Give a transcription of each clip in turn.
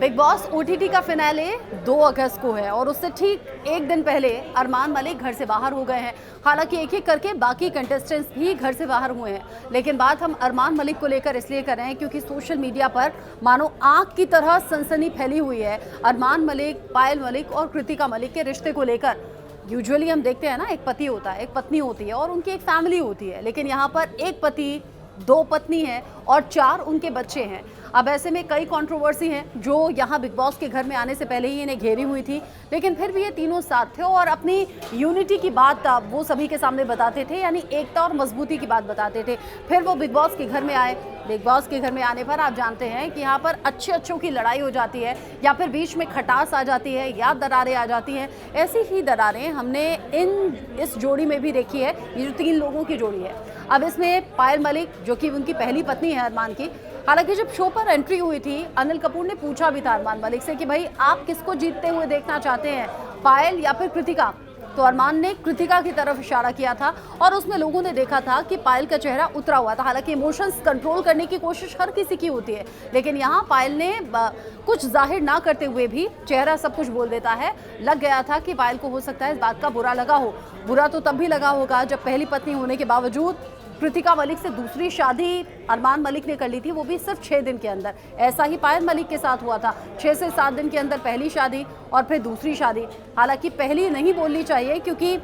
Big boss OTT का finale 2 अगस्त को है और उससे ठीक एक दिन पहले अरमान मलिक घर से बाहर हो गए हैं। हालांकि एक एक करके बाकी कंटेस्टेंट्स भी घर से बाहर हुए हैं, लेकिन बात हम अरमान मलिक को लेकर इसलिए कर रहे हैं क्योंकि सोशल मीडिया पर मानो आग की तरह सनसनी फैली हुई है अरमान मलिक, पायल मलिक और कृतिका मलिक के रिश्ते को लेकर। यूजुअली हम देखते हैं ना, एक पति होता है, एक पत्नी होती है और उनकी एक फैमिली होती है, लेकिन यहाँ पर एक पति, 2 पत्नी हैं और 4 उनके बच्चे हैं। अब ऐसे में कई कंट्रोवर्सी हैं जो यहाँ बिग बॉस के घर में आने से पहले ही इन्हें घेरी हुई थी, लेकिन फिर भी ये तीनों साथ थे और अपनी यूनिटी की बात वो सभी के सामने बताते थे, यानी एकता और मजबूती की बात बताते थे। फिर वो बिग बॉस के घर में आए। बिग बॉस के घर में आने पर आप जानते हैं कि यहाँ पर अच्छों की लड़ाई हो जाती है या फिर बीच में खटास आ जाती है या दरारें आ जाती हैं। ऐसी ही दरारें हमने इस जोड़ी में भी देखी है। ये जो 3 लोगों की जोड़ी है, अब इसमें पायल मलिक जो कि उनकी पहली पत्नी है अरमान की। हालांकि जब शो पर एंट्री हुई थी, अनिल कपूर ने पूछा भी था अरमान मलिक से कि भाई आप किसको जीतते हुए देखना चाहते हैं, पायल या फिर कृतिका। तो अरमान ने कृतिका की तरफ इशारा किया था और उसमें लोगों ने देखा था कि पायल का चेहरा उतरा हुआ था। हालांकि इमोशंस कंट्रोल करने की कोशिश हर किसी की होती है, लेकिन यहाँ पायल ने कुछ जाहिर ना करते हुए भी चेहरा सब कुछ बोल देता है। लग गया था कि पायल को हो सकता है इस बात का बुरा लगा हो। बुरा तो तब भी लगा होगा जब पहली पत्नी होने के बावजूद कृतिका मलिक से दूसरी शादी अरमान मलिक ने कर ली थी, वो भी सिर्फ 6 दिन के अंदर। ऐसा ही पायल मलिक के साथ हुआ था, 6 से 7 दिन के अंदर पहली शादी और फिर दूसरी शादी। हालांकि पहली नहीं बोलनी चाहिए क्योंकि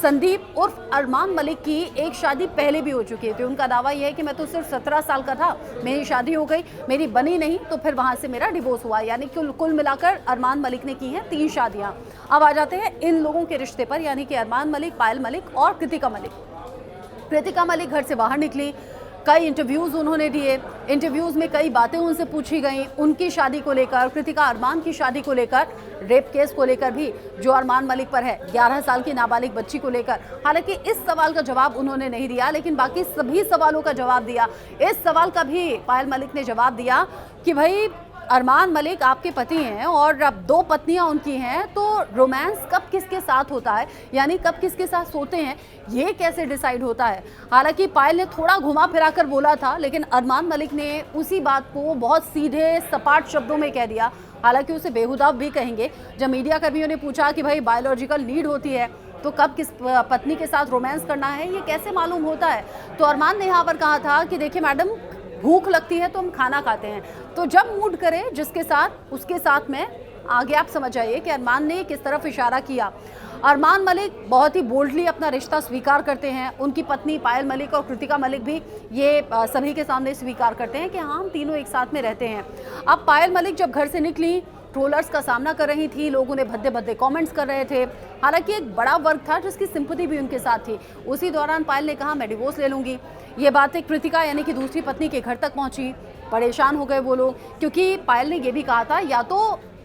संदीप उर्फ अरमान मलिक की एक शादी पहले भी हो चुकी थी। उनका दावा यह है कि मैं तो सिर्फ 17 साल का था, मेरी शादी हो गई, मेरी बनी नहीं, तो फिर वहां से मेरा डिवोर्स हुआ। यानी कुल मिलाकर अरमान मलिक ने की हैं 3 शादियां। अब आ जाते हैं इन लोगों के रिश्ते पर, यानी कि अरमान मलिक, पायल मलिक और कृतिका मलिक। कृतिका मलिक घर से बाहर निकली, कई इंटरव्यूज़ उन्होंने दिए। इंटरव्यूज़ में कई बातें उनसे पूछी गई उनकी शादी को लेकर, कृतिका अरमान की शादी को लेकर, रेप केस को लेकर भी जो अरमान मलिक पर है, 11 साल की नाबालिग बच्ची को लेकर। हालांकि इस सवाल का जवाब उन्होंने नहीं दिया, लेकिन बाकी सभी सवालों का जवाब दिया। इस सवाल का भी पायल मलिक ने जवाब दिया कि भाई अरमान मलिक आपके पति हैं और अब 2 पत्नियां उनकी हैं, तो रोमांस कब किसके साथ होता है, यानी कब किसके साथ सोते हैं, ये कैसे डिसाइड होता है। हालांकि पायल ने थोड़ा घुमा फिरा कर बोला था, लेकिन अरमान मलिक ने उसी बात को बहुत सीधे सपाट शब्दों में कह दिया। हालांकि उसे बेहुदा भी कहेंगे। जब मीडिया कर्मियों ने पूछा कि भाई बायोलॉजिकल नीड होती है तो कब किस पत्नी के साथ रोमांस करना है, ये कैसे मालूम होता है, तो अरमान ने यहाँ पर कहा था कि देखिए मैडम, भूख लगती है तो हम खाना खाते हैं, तो जब मूड करे जिसके साथ उसके साथ में। आगे आप समझ आइए कि अरमान ने किस तरफ इशारा किया। अरमान मलिक बहुत ही बोल्डली अपना रिश्ता स्वीकार करते हैं। उनकी पत्नी पायल मलिक और कृतिका मलिक भी ये सभी के सामने स्वीकार करते हैं कि हाँ, हम तीनों एक साथ में रहते हैं। अब पायल मलिक जब घर से निकली, ट्रोलर्स का सामना कर रही थी, लोग उन्हें भद्दे भद्दे कमेंट्स कर रहे थे। हालांकि एक बड़ा वर्ग था जिसकी सिंपैथी भी उनके साथ थी। उसी दौरान पायल ने कहा मैं डिवोर्स ले लूंगी। ये बातें कृतिका यानी कि दूसरी पत्नी के घर तक पहुंची। परेशान हो गए वो लोग, क्योंकि पायल ने ये भी कहा था या तो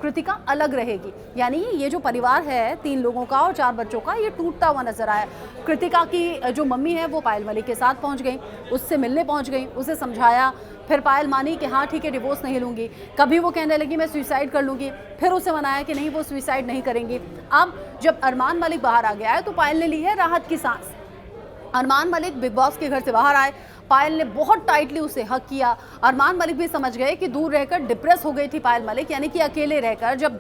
कृतिका अलग रहेगी, यानी ये जो परिवार है 3 लोगों का और 4 बच्चों का, ये टूटता हुआ नजर आया। कृतिका की जो मम्मी है वो पायल मलिक के साथ पहुंच गई, उससे मिलने पहुंच गई, उसे समझाया। फिर पायल मानी कि हाँ ठीक है, डिवोर्स नहीं लूँगी। कभी वो कहने लगी मैं सुसाइड कर लूँगी, फिर उसे मनाया कि नहीं, वो सुसाइड नहीं करेंगी। अब जब अरमान मलिक बाहर आ गया है तो पायल ने ली है राहत की सांस। अरमान मलिक बिग बॉस के घर से बाहर आए, पायल ने बहुत टाइटली उसे हक किया। अरमान मलिक भी समझ गए कि दूर रहकर डिप्रेस हो गई थी पायल मलिक, यानी कि अकेले रहकर। जब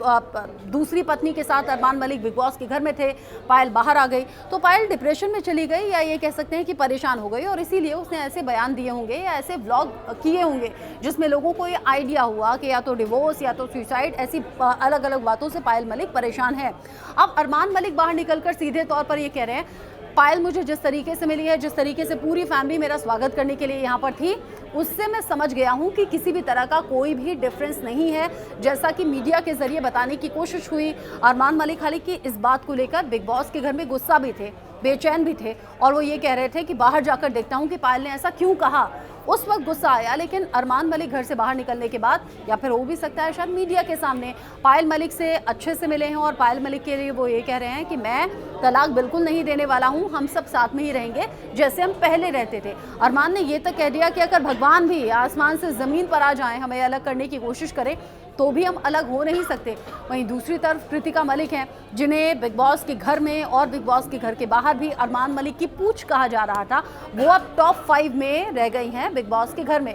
दूसरी पत्नी के साथ अरमान मलिक बिग बॉस के घर में थे, पायल बाहर आ गई तो पायल डिप्रेशन में चली गई, या ये कह सकते हैं कि परेशान हो गई। और इसीलिए उसने ऐसे बयान दिए होंगे या ऐसे व्लॉग किए होंगे जिसमें लोगों को ये आइडिया हुआ कि या तो डिवोर्स या तो सुसाइड, ऐसी अलग अलग बातों से पायल मलिक परेशान है। अब अरमान मलिक बाहर निकलकर सीधे तौर पर ये कह रहे हैं पायल मुझे जिस तरीके से मिली है, जिस तरीके से पूरी फैमिली मेरा स्वागत करने के लिए यहाँ पर थी, उससे मैं समझ गया हूँ कि किसी भी तरह का कोई भी डिफरेंस नहीं है, जैसा कि मीडिया के जरिए बताने की कोशिश हुई। अरमान मलिक हालांकि इस बात को लेकर बिग बॉस के घर में गुस्सा भी थे, बेचैन भी थे, और वो ये कह रहे थे कि बाहर जाकर देखता हूँ कि पायल ने ऐसा क्यों कहा। उस वक्त गुस्सा आया, लेकिन अरमान मलिक घर से बाहर निकलने के बाद, या फिर हो भी सकता है शायद मीडिया के सामने, पायल मलिक से अच्छे से मिले हैं और पायल मलिक के लिए वो ये कह रहे हैं कि मैं तलाक बिल्कुल नहीं देने वाला हूँ, हम सब साथ में ही रहेंगे जैसे हम पहले रहते थे। अरमान ने ये तक कह दिया कि अगर भगवान भी आसमान से ज़मीन पर आ जाएं, हमें अलग करने की कोशिश करें, तो भी हम अलग हो नहीं सकते। वहीं दूसरी तरफ कृतिका मलिक हैं, जिन्हें बिग बॉस के घर में और बिग बॉस के घर के बाहर भी अरमान मलिक की पूछ कहा जा रहा था, वो अब टॉप 5 में रह गई हैं बिग बॉस के घर में।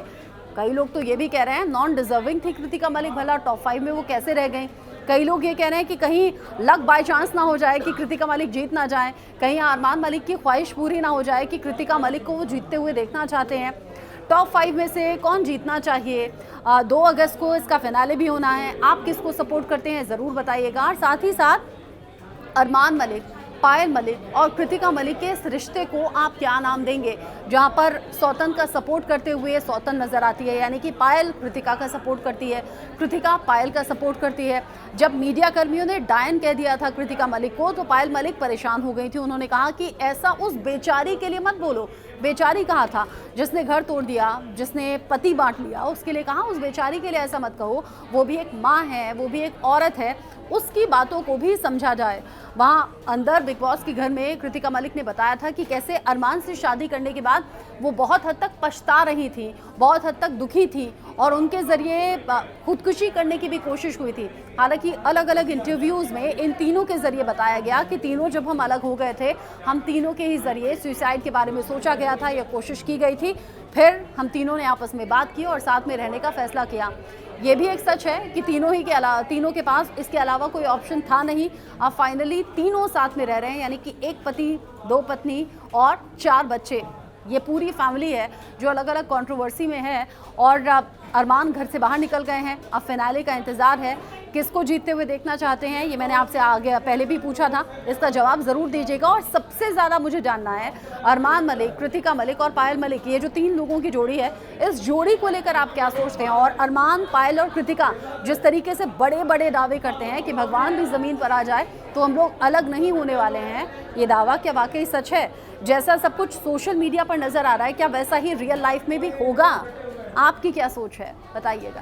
कई लोग तो ये भी कह रहे हैं नॉन डिजर्विंग थी कृतिका मलिक, भला टॉप 5 में वो कैसे रह गई। कई लोग ये कह रहे हैं कि कहीं लक बाय चांस ना हो जाए कि कृतिका मलिक जीत ना जाए, कहीं अरमान मलिक की ख्वाहिश पूरी ना हो जाए कि कृतिका मलिक को वो जीतते हुए देखना चाहते हैं। टॉप 5 में से कौन जीतना चाहिए? 2 अगस्त को इसका फिनाले भी होना है। आप किसको सपोर्ट करते हैं ज़रूर बताइएगा। और साथ ही साथ अरमान मलिक, पायल मलिक और कृतिका मलिक के इस रिश्ते को आप क्या नाम देंगे, जहां पर सौतन का सपोर्ट करते हुए सौतन नजर आती है, यानी कि पायल कृतिका का सपोर्ट करती है, कृतिका पायल का सपोर्ट करती है। जब मीडिया कर्मियों ने डायन कह दिया था कृतिका मलिक को, तो पायल मलिक परेशान हो गई थी। उन्होंने कहा कि ऐसा उस बेचारी के लिए मत बोलो। बेचारी कहा था जिसने घर तोड़ दिया, जिसने पति बांट लिया, उसके लिए कहा उस बेचारी के लिए ऐसा मत कहो। वो भी एक माँ है, वो भी एक औरत है, उसकी बातों को भी समझा जाए। वहाँ अंदर बिग बॉस के घर में कृतिका मलिक ने बताया था कि कैसे अरमान से शादी करने के बाद वो बहुत हद तक पछता रही थी, बहुत हद तक दुखी थी और उनके ज़रिए खुदकुशी करने की भी कोशिश हुई थी। हालांकि अलग अलग इंटरव्यूज़ में इन तीनों के ज़रिए बताया गया कि तीनों जब हम अलग हो गए थे, हम तीनों के ही ज़रिए सुसाइड के बारे में सोचा गया था या कोशिश की गई थी। फिर हम तीनों ने आपस में बात की और साथ में रहने का फैसला किया। ये भी एक सच है कि तीनों के पास इसके अलावा कोई ऑप्शन था नहीं। अब फाइनली तीनों साथ में रह रहे हैं, यानी कि 1 पति 2 पत्नी और 4 बच्चे। ये पूरी फैमिली है जो अलग अलग कंट्रोवर्सी में है और अरमान घर से बाहर निकल गए हैं। अब फिनाले का इंतज़ार है, किसको जीतते हुए देखना चाहते हैं, ये मैंने आपसे आगे पहले भी पूछा था, इसका जवाब ज़रूर दीजिएगा। और सबसे ज़्यादा मुझे जानना है अरमान मलिक, कृतिका मलिक और पायल मलिक, ये जो 3 लोगों की जोड़ी है, इस जोड़ी को लेकर आप क्या सोचते हैं। और अरमान, पायल और कृतिका जिस तरीके से बड़े बड़े दावे करते हैं कि भगवान भी ज़मीन पर आ जाए तो हम लोग अलग नहीं होने वाले हैं, ये दावा क्या वाकई सच है? जैसा सब कुछ सोशल मीडिया पर नज़र आ रहा है, क्या वैसा ही रियल लाइफ में भी होगा? आपकी क्या सोच है, बताइएगा।